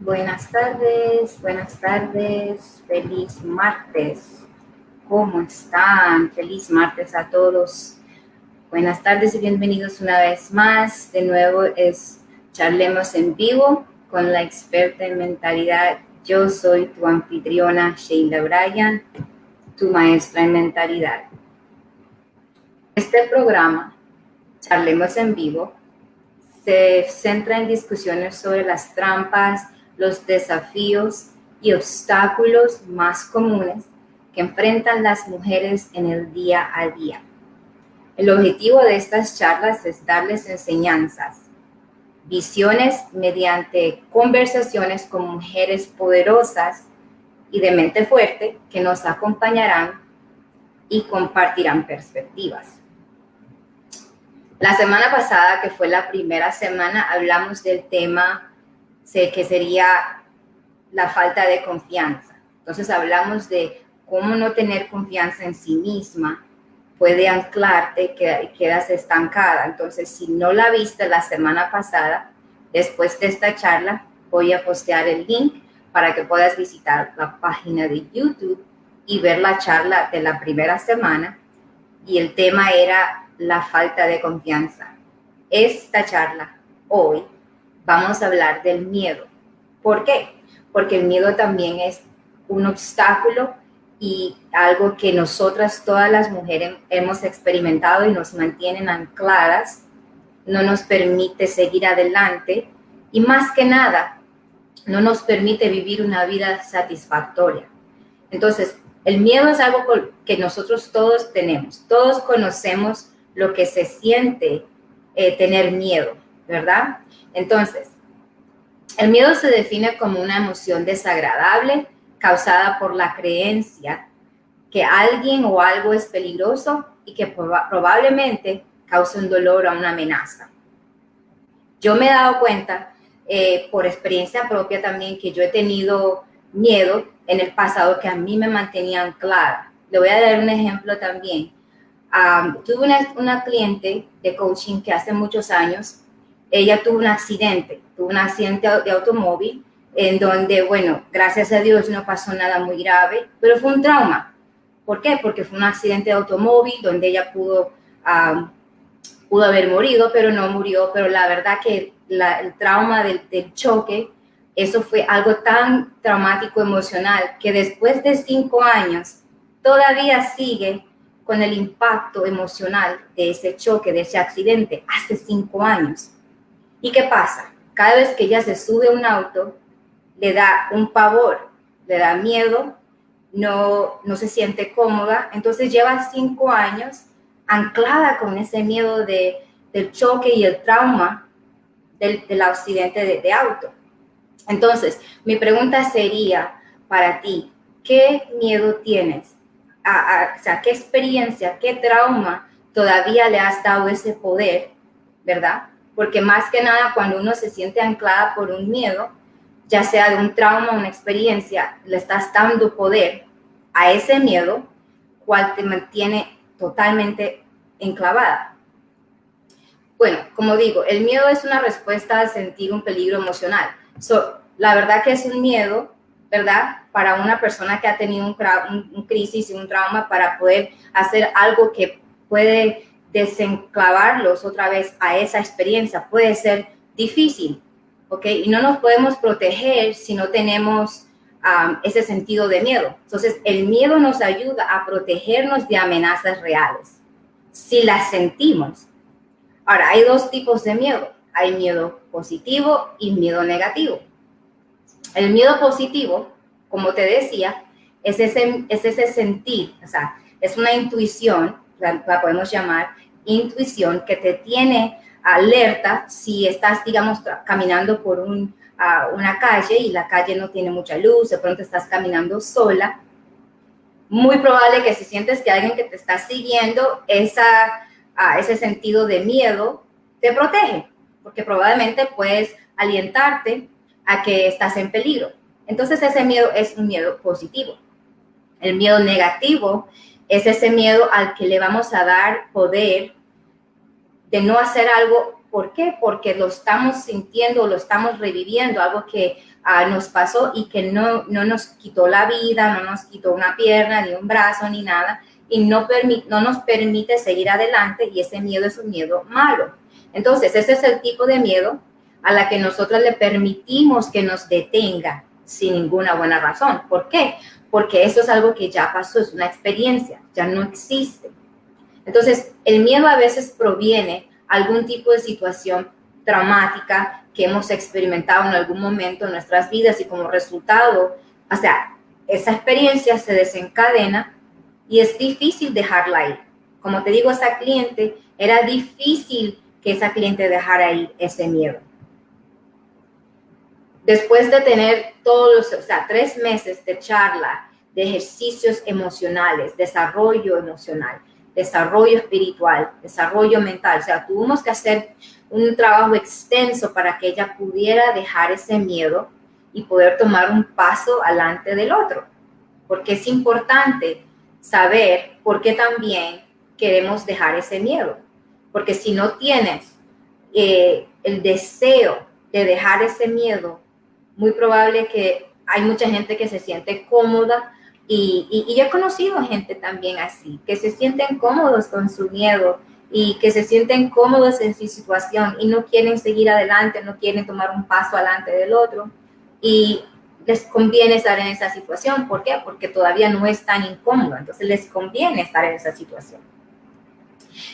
Buenas tardes, feliz martes. ¿Cómo están? Feliz martes a todos. Buenas tardes y bienvenidos una vez más. De nuevo Charlemos en Vivo con la experta en mentalidad. Yo soy tu anfitriona Sheila Bryan, tu maestra en mentalidad. Este programa, Charlemos en Vivo, se centra en discusiones sobre las trampas, los desafíos y obstáculos más comunes que enfrentan las mujeres en el día a día. El objetivo de estas charlas es darles enseñanzas, visiones mediante conversaciones con mujeres poderosas y de mente fuerte que nos acompañarán y compartirán perspectivas. La semana pasada, que fue la primera semana, hablamos del tema que sería la falta de confianza. Entonces hablamos de cómo no tener confianza en sí misma puede anclarte que quedas estancada. Entonces, si no la viste la semana pasada, después de esta charla voy a postear el link para que puedas visitar la página de YouTube y ver la charla de la primera semana. Y el tema era la falta de confianza. Esta charla, hoy, vamos a hablar del miedo. ¿Por qué? Porque el miedo también es un obstáculo y algo que nosotras, todas las mujeres, hemos experimentado y nos mantienen ancladas, no nos permite seguir adelante y más que nada, no nos permite vivir una vida satisfactoria. Entonces, el miedo es algo que nosotros todos tenemos. Todos conocemos lo que se siente tener miedo, ¿verdad? Entonces, el miedo se define como una emoción desagradable causada por la creencia que alguien o algo es peligroso y que probablemente cause un dolor o una amenaza. Yo me he dado cuenta, por experiencia propia también, que yo he tenido miedo en el pasado que a mí me mantenía anclada. Le voy a dar un ejemplo también. Tuve una cliente de coaching que hace muchos años, ella tuvo un accidente de automóvil en donde, bueno, gracias a Dios no pasó nada muy grave, pero fue un trauma. ¿Por qué? Porque fue un accidente de automóvil donde ella pudo haber morido, pero no murió. Pero la verdad que el trauma del choque, eso fue algo tan traumático emocional que después de 5 años todavía sigue con el impacto emocional de ese choque, de ese accidente, hace 5 años. ¿Y qué pasa? Cada vez que ella se sube a un auto, le da un pavor, le da miedo, no se siente cómoda. Entonces lleva 5 años anclada con ese miedo del choque y el trauma del accidente de auto. Entonces, mi pregunta sería para ti, ¿qué miedo tienes? O sea, ¿qué experiencia, qué trauma todavía le has dado ese poder, verdad? Porque más que nada, cuando uno se siente anclada por un miedo, ya sea de un trauma o una experiencia, le estás dando poder a ese miedo, cual te mantiene totalmente enclavada. Bueno, como digo, el miedo es una respuesta al sentir un peligro emocional. La verdad que es un miedo, ¿verdad? Para una persona que ha tenido un crisis y un trauma, para poder hacer algo que puede desenclavarlos otra vez a esa experiencia, puede ser difícil, ¿ok? Y no nos podemos proteger si no tenemos ese sentido de miedo. Entonces, el miedo nos ayuda a protegernos de amenazas reales, si las sentimos. Ahora, hay 2 tipos de miedo. Hay miedo positivo y miedo negativo. El miedo positivo, como te decía, es ese sentir, o sea, es una intuición, la podemos llamar intuición, que te tiene alerta si estás, digamos, caminando por una calle y la calle no tiene mucha luz, de pronto estás caminando sola. Muy probable que si sientes que alguien que te está siguiendo, ese sentido de miedo te protege, porque probablemente puedes alientarte a que estás en peligro. Entonces ese miedo es un miedo positivo. El miedo negativo es ese miedo al que le vamos a dar poder de no hacer algo ¿Por qué? Porque lo estamos sintiendo, lo estamos reviviendo, algo que nos pasó y que no nos quitó la vida, no nos quitó una pierna, ni un brazo, ni nada, y no nos permite seguir adelante, y ese miedo es un miedo malo. Entonces, ese es el tipo de miedo a la que nosotros le permitimos que nos detenga sin ninguna buena razón. ¿Por qué? Porque eso es algo que ya pasó, es una experiencia, ya no existe. Entonces, el miedo a veces proviene de algún tipo de situación traumática que hemos experimentado en algún momento en nuestras vidas, y como resultado, o sea, esa experiencia se desencadena y es difícil dejarla ir. Como te digo, esa cliente, era difícil que esa cliente dejara ir ese miedo. Después de tener todos los, 3 meses de charla, de ejercicios emocionales, desarrollo emocional, desarrollo espiritual, desarrollo mental, tuvimos que hacer un trabajo extenso para que ella pudiera dejar ese miedo y poder tomar un paso adelante del otro. Porque es importante saber por qué también queremos dejar ese miedo. Porque si no tienes el deseo de dejar ese miedo, muy probable que hay mucha gente que se siente cómoda, y yo he conocido gente también así, que se sienten cómodos con su miedo y que se sienten cómodos en su situación y no quieren seguir adelante, no quieren tomar un paso adelante del otro, y les conviene estar en esa situación. ¿Por qué? Porque todavía no es tan incómodo, entonces les conviene estar en esa situación.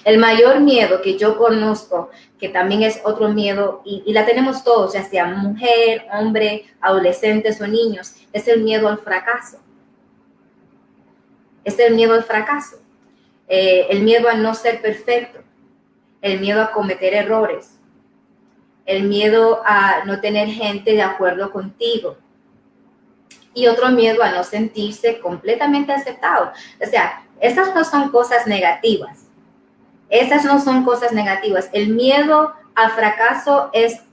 El mayor miedo que yo conozco, que también es otro miedo, y la tenemos todos, ya sea mujer, hombre, adolescentes o niños, es el miedo al fracaso. Es el miedo al fracaso, el miedo a no ser perfecto, el miedo a cometer errores, el miedo a no tener gente de acuerdo contigo, y otro miedo a no sentirse completamente aceptado. O sea, esas no son cosas negativas. Esas no son cosas negativas. El miedo al fracaso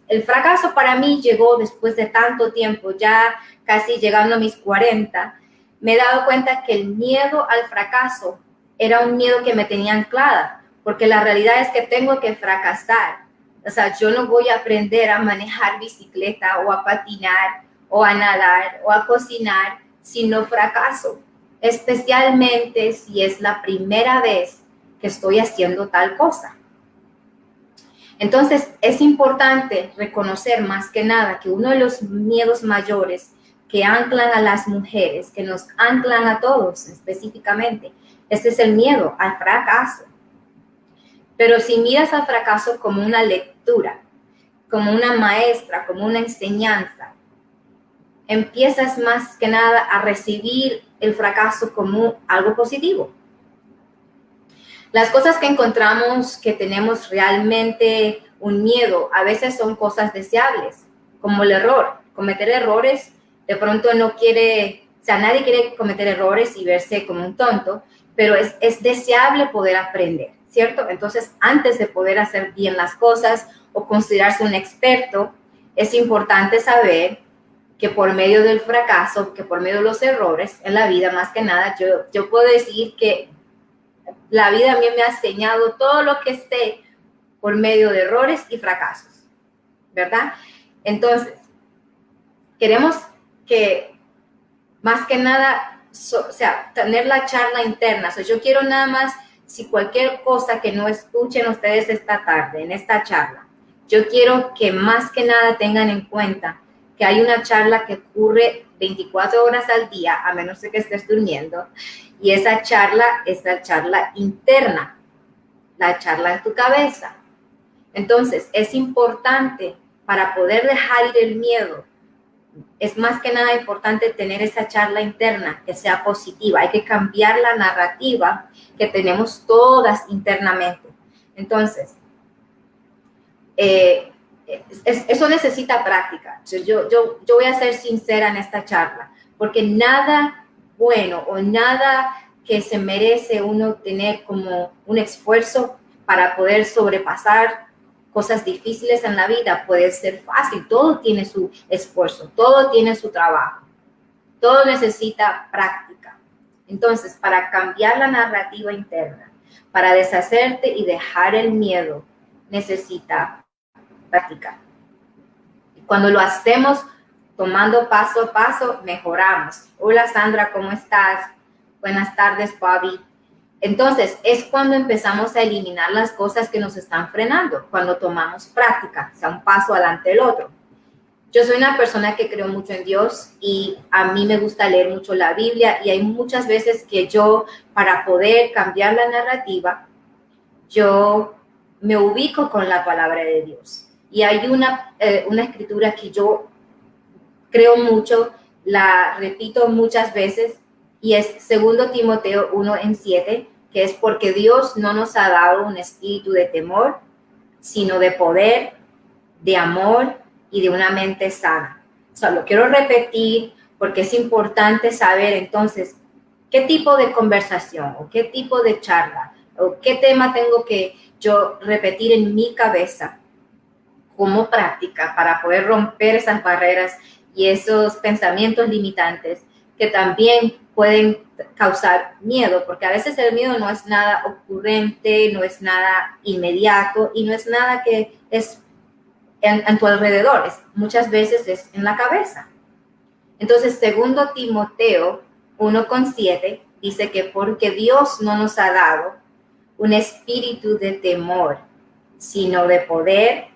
el fracaso para mí llegó después de tanto tiempo, ya casi llegando a mis 40, me he dado cuenta que el miedo al fracaso era un miedo que me tenía anclada, porque la realidad es que tengo que fracasar. O sea, yo no voy a aprender a manejar bicicleta o a patinar o a nadar o a cocinar si no fracaso, especialmente si es la primera vez que estoy haciendo tal cosa. Entonces, es importante reconocer más que nada que uno de los miedos mayores que anclan a las mujeres, que nos anclan a todos específicamente, este es el miedo al fracaso. Pero si miras al fracaso como una lectura, como una maestra, como una enseñanza, empiezas más que nada a recibir el fracaso como algo positivo. Las cosas que encontramos que tenemos realmente un miedo, a veces son cosas deseables, como el error. Cometer errores, de pronto nadie quiere cometer errores y verse como un tonto, pero es deseable poder aprender, ¿cierto? Entonces, antes de poder hacer bien las cosas o considerarse un experto, es importante saber que por medio del fracaso, que por medio de los errores en la vida, más que nada, yo puedo decir que la vida a mí me ha enseñado todo lo que sé por medio de errores y fracasos, ¿verdad? Entonces, queremos que más que nada, tener la charla interna. Yo quiero nada más, si cualquier cosa que no escuchen ustedes esta tarde, en esta charla, yo quiero que más que nada tengan en cuenta que hay una charla que ocurre 24 horas al día, a menos de que estés durmiendo, y esa charla es la charla interna, la charla en tu cabeza. Entonces, es importante para poder dejar ir el miedo, es más que nada importante tener esa charla interna que sea positiva. Hay que cambiar la narrativa que tenemos todas internamente. Entonces, eso necesita práctica. Yo voy a ser sincera en esta charla, porque nada bueno o nada que se merece uno tener como un esfuerzo para poder sobrepasar cosas difíciles en la vida puede ser fácil. Todo tiene su esfuerzo, todo tiene su trabajo, todo necesita práctica. Entonces, para cambiar la narrativa interna, para deshacerte y dejar el miedo, necesita practicar. Y cuando lo hacemos tomando paso a paso, mejoramos. Hola Sandra, ¿cómo estás? Buenas tardes, Bobby. Entonces, es cuando empezamos a eliminar las cosas que nos están frenando, cuando tomamos práctica, o sea, un paso adelante del otro. Yo soy una persona que creo mucho en Dios y a mí me gusta leer mucho la Biblia y hay muchas veces que yo, para poder cambiar la narrativa, yo me ubico con la palabra de Dios. Y hay una escritura que yo creo mucho, la repito muchas veces, y es 2 Timoteo 1:7, que es porque Dios no nos ha dado un espíritu de temor, sino de poder, de amor y de una mente sana. O sea, lo quiero repetir porque es importante saber entonces qué tipo de conversación o qué tipo de charla o qué tema tengo que yo repetir en mi cabeza como práctica para poder romper esas barreras y esos pensamientos limitantes que también pueden causar miedo, porque a veces el miedo no es nada ocurrente, no es nada inmediato y no es nada que es en tu alrededor, muchas veces es en la cabeza. Entonces, 2 Timoteo 1:7 dice que porque Dios no nos ha dado un espíritu de temor, sino de poder,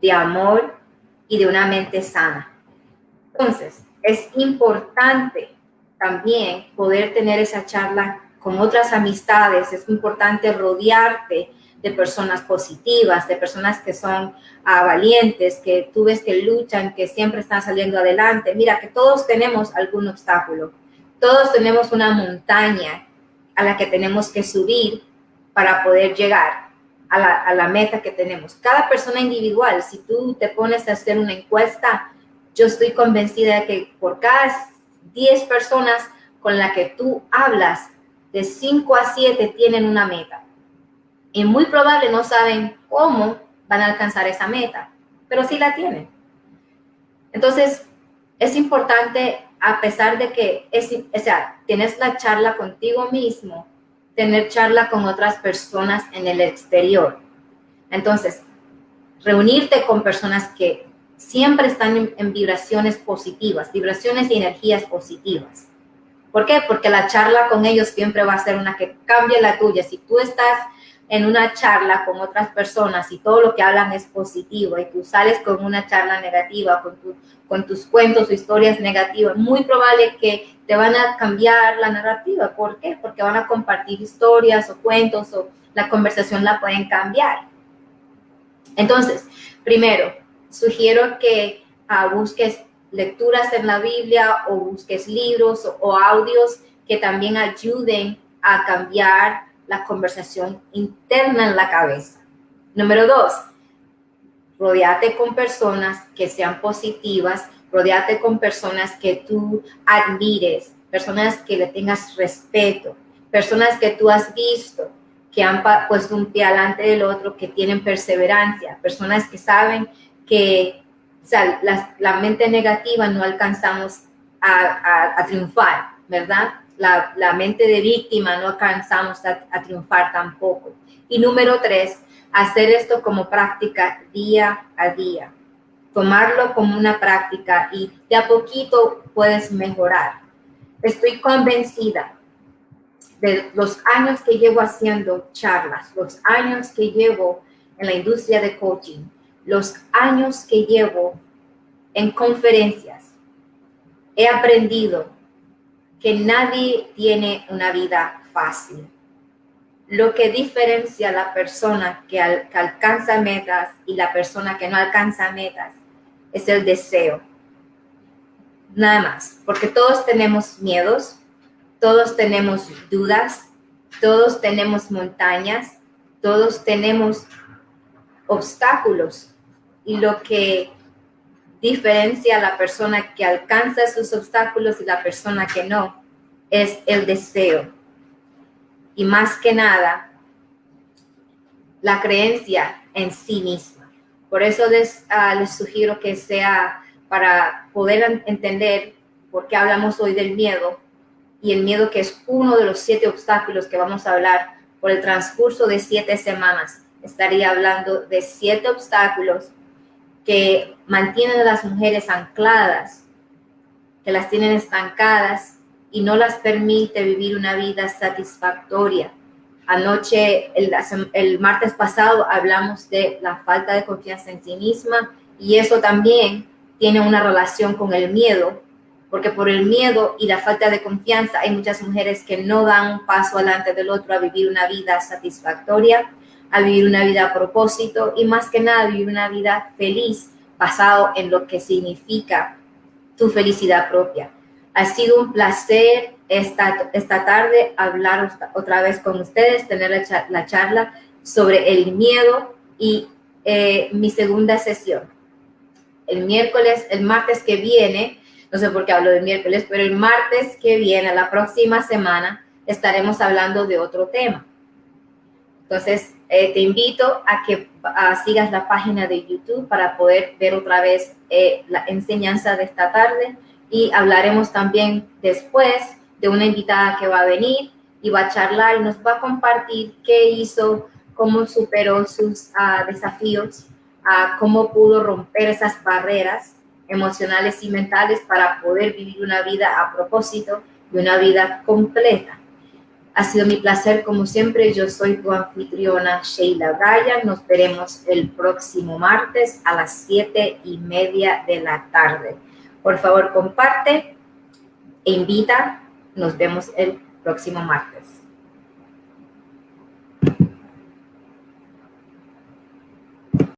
de amor y de una mente sana. Entonces, es importante también poder tener esa charla con otras amistades, es importante rodearte de personas positivas, de personas que son valientes, que tú ves que luchan, que siempre están saliendo adelante. Mira, que todos tenemos algún obstáculo, todos tenemos una montaña a la que tenemos que subir para poder llegar a la meta que tenemos. Cada persona individual, si tú te pones a hacer una encuesta, yo estoy convencida de que por cada 10 personas con las que tú hablas, de 5 a 7 tienen una meta. Y muy probable no saben cómo van a alcanzar esa meta, pero sí la tienen. Entonces, es importante, a pesar de que tienes la charla contigo mismo, tener charla con otras personas en el exterior. Entonces, reunirte con personas que siempre están en vibraciones positivas, vibraciones y energías positivas. ¿Por qué? Porque la charla con ellos siempre va a ser una que cambie la tuya. Si tú estás en una charla con otras personas y todo lo que hablan es positivo y tú sales con una charla negativa, con tus cuentos o historias negativas, muy probable que te van a cambiar la narrativa. ¿Por qué? Porque van a compartir historias o cuentos o la conversación la pueden cambiar. Entonces, primero, sugiero que busques lecturas en la Biblia o busques libros o audios que también ayuden a cambiar la conversación interna en la cabeza. Número 2, rodéate con personas que sean positivas, rodéate con personas que tú admires, personas que le tengas respeto, personas que tú has visto que han puesto un pie delante del otro, que tienen perseverancia, personas que saben que la mente negativa no alcanzamos a triunfar, ¿verdad? La mente de víctima no alcanzamos a triunfar tampoco. Y número 3, hacer esto como práctica día a día. Tomarlo como una práctica y de a poquito puedes mejorar. Estoy convencida de los años que llevo haciendo charlas, los años que llevo en la industria de coaching, los años que llevo en conferencias, he aprendido que nadie tiene una vida fácil. Lo que diferencia a la persona que alcanza metas y la persona que no alcanza metas es el deseo. Nada más, porque todos tenemos miedos, todos tenemos dudas, todos tenemos montañas, todos tenemos obstáculos. Y lo que diferencia a la persona que alcanza sus obstáculos y la persona que no es el deseo. Y más que nada, la creencia en sí misma. Por eso les sugiero que sea para poder entender por qué hablamos hoy del miedo, y el miedo que es uno de los 7 obstáculos que vamos a hablar por el transcurso de 7 semanas. estaría hablando de 7 obstáculos que mantienen a las mujeres ancladas, que las tienen estancadas y no las permite vivir una vida satisfactoria. Anoche, el martes pasado, hablamos de la falta de confianza en sí misma y eso también tiene una relación con el miedo, porque por el miedo y la falta de confianza hay muchas mujeres que no dan un paso adelante del otro a vivir una vida satisfactoria, a vivir una vida a propósito y más que nada vivir una vida feliz basado en lo que significa tu felicidad propia. Ha sido un placer esta tarde hablar otra vez con ustedes, tener la charla sobre el miedo y mi segunda sesión. El martes que viene, no sé por qué hablo de miércoles, pero el martes que viene, la próxima semana, estaremos hablando de otro tema. Entonces, te invito a que sigas la página de YouTube para poder ver otra vez la enseñanza de esta tarde y hablaremos también después de una invitada que va a venir y va a charlar y nos va a compartir qué hizo, cómo superó sus desafíos, cómo pudo romper esas barreras emocionales y mentales para poder vivir una vida a propósito y una vida completa. Ha sido mi placer, como siempre. Yo soy tu anfitriona, Sheila Bryan. Nos veremos el próximo martes a las 7:30 de la tarde. Por favor, comparte e invita. Nos vemos el próximo martes.